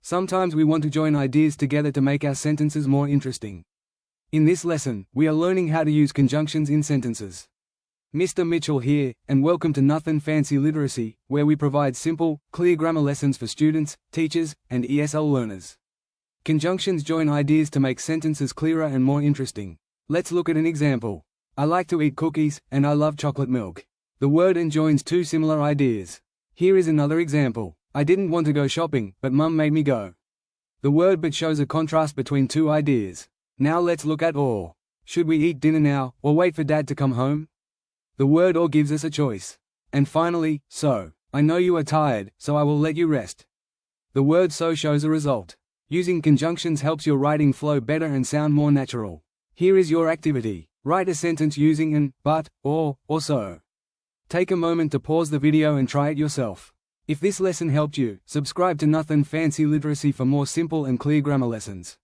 Sometimes we want to join ideas together to make our sentences more interesting. In this lesson, we are learning how to use conjunctions in sentences. Mr. Mitchell here, and welcome to Nothin Fancy Literacy, where we provide simple, clear grammar lessons for students, teachers, and ESL learners. Conjunctions join ideas to make sentences clearer and more interesting. Let's look at an example. I like to eat cookies, and I love chocolate milk. The word and joins two similar ideas. Here is another example. I didn't want to go shopping, but Mum made me go. The word but shows a contrast between two ideas. Now let's look at or. Should we eat dinner now, or wait for Dad to come home? The word or gives us a choice. And finally, so. I know you are tired, so I will let you rest. The word so shows a result. Using conjunctions helps your writing flow better and sound more natural. Here is your activity. Write a sentence using an, but, or so. Take a moment to pause the video and try it yourself. If this lesson helped you, subscribe to Nothin Fancy Literacy for more simple and clear grammar lessons.